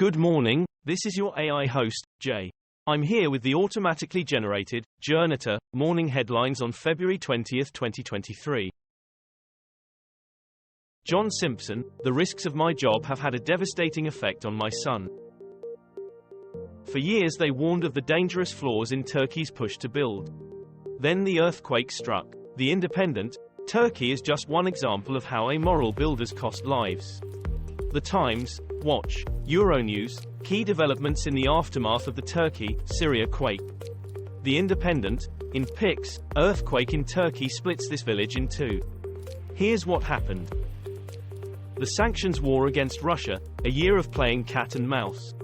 Good morning, this is your AI host, Jay. I'm here with the automatically generated, Journato, morning headlines on February 20, 2023. John Simpson, the risks of my job have had a devastating effect on my son. For years they warned of the dangerous flaws in Turkey's push to build. Then the earthquake struck. The Independent, Turkey is just one example of how amoral builders cost lives. The Times, Watch, Euronews, key developments in the aftermath of the Turkey-Syria quake. The Independent, in pics, earthquake in Turkey splits this village in two. Here's what happened. The sanctions war against Russia, a year of playing cat and mouse.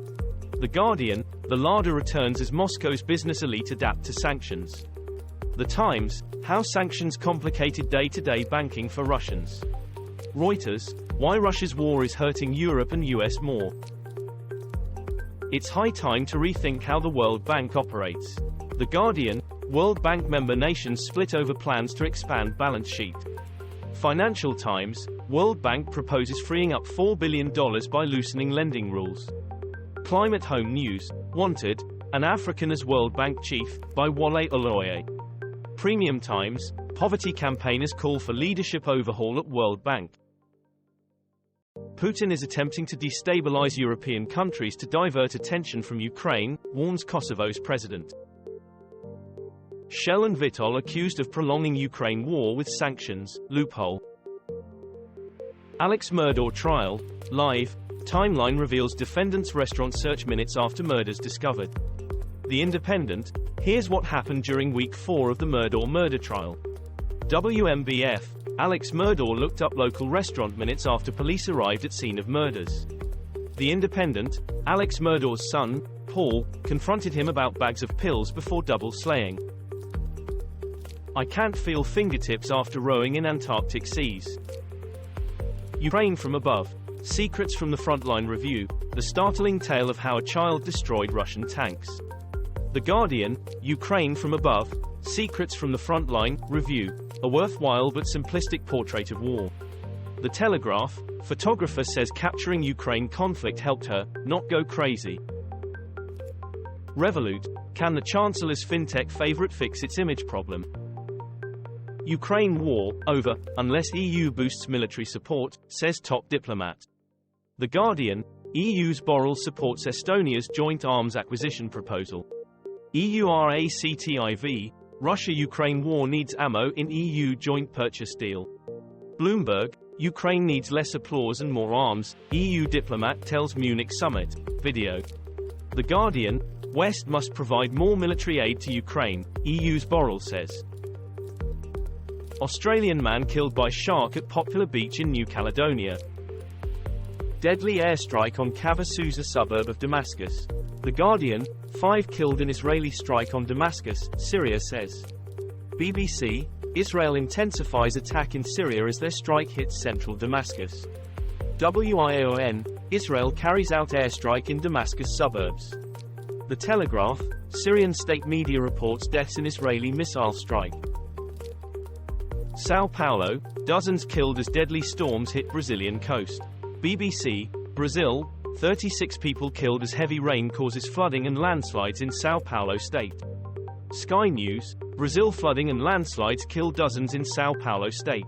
The Guardian, the larder returns as Moscow's business elite adapt to sanctions. The Times, how sanctions complicated day-to-day banking for Russians. Reuters, why Russia's war is hurting Europe and US more. It's high time to rethink how the World Bank operates. The Guardian, World Bank member nations split over plans to expand balance sheet. Financial Times, World Bank proposes freeing up $4 billion by loosening lending rules. Climate Home News, Wanted, an African as World Bank chief, by Wale Oloye. Premium Times, poverty campaigners call for leadership overhaul at World Bank. Putin is attempting to destabilize European countries to divert attention from Ukraine, warns Kosovo's president. Shell and Vitol accused of prolonging Ukraine war with sanctions, loophole. Alex Murdaugh trial, live, timeline reveals defendant's restaurant search minutes after murders discovered. The Independent, here's what happened during week 4 of the Murdaugh murder trial. WMBF, Alex Murdaugh looked up local restaurant minutes after police arrived at scene of murders. The Independent, Alex Murdaugh's son, Paul, confronted him about bags of pills before double slaying. I can't feel fingertips after rowing in Antarctic seas. Ukraine from above. Secrets from the Frontline review, the startling tale of how a child destroyed Russian tanks. The Guardian, Ukraine from above, secrets from the Frontline review, a worthwhile but simplistic portrait of war. The Telegraph, photographer says capturing Ukraine conflict helped her not go crazy. Revolut, can the chancellor's fintech favorite fix its image problem? Ukraine war, over, unless EU boosts military support, says top diplomat. The Guardian, EU's Borrell supports Estonia's joint arms acquisition proposal. EURACTIV, Russia-Ukraine war needs ammo in EU joint purchase deal. Bloomberg, Ukraine needs less applause and more arms, EU diplomat tells Munich summit. Video. The Guardian, West must provide more military aid to Ukraine, EU's Borrell says. Australian man killed by shark at popular beach in New Caledonia. Deadly airstrike on Kafr Sousa suburb of Damascus. The Guardian, 5 killed in Israeli strike on Damascus, Syria says. BBC, Israel intensifies attack in Syria as their strike hits central Damascus. WION, Israel carries out airstrike in Damascus suburbs. The Telegraph, Syrian state media reports deaths in Israeli missile strike. São Paulo, dozens killed as deadly storms hit Brazilian coast. BBC, Brazil, 36 people killed as heavy rain causes flooding and landslides in São Paulo state. Sky News, Brazil flooding and landslides kill dozens in São Paulo state.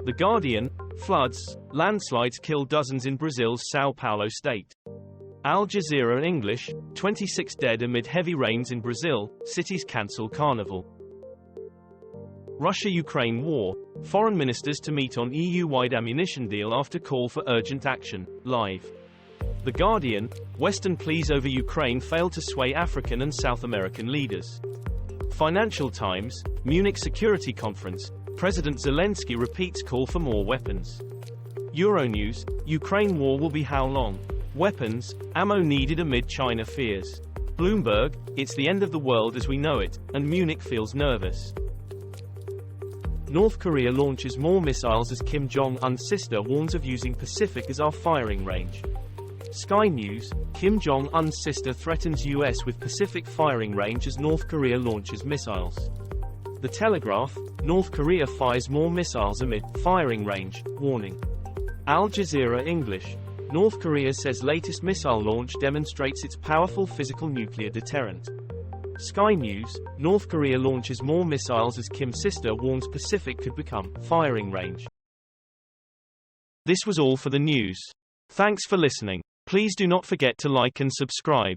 The Guardian, floods, landslides kill dozens in Brazil's São Paulo state. Al Jazeera English, 26 dead amid heavy rains in Brazil, cities cancel carnival. Russia-Ukraine war, foreign ministers to meet on EU-wide ammunition deal after call for urgent action, live. The Guardian, Western pleas over Ukraine fail to sway African and South American leaders. Financial Times, Munich Security Conference, President Zelensky repeats call for more weapons. Euronews, Ukraine war will be how long? Weapons, ammo needed amid China fears. Bloomberg, it's the end of the world as we know it, and Munich feels nervous. North Korea launches more missiles as Kim Jong Un's sister warns of using Pacific as our firing range. Sky News, Kim Jong Un's sister threatens US with Pacific firing range as North Korea launches missiles. The Telegraph, North Korea fires more missiles amid firing range warning. Al Jazeera English, North Korea says latest missile launch demonstrates its powerful physical nuclear deterrent. Sky News, North Korea launches more missiles as Kim's sister warns Pacific could become firing range. This was all for the news. Thanks for listening. Please do not forget to like and subscribe.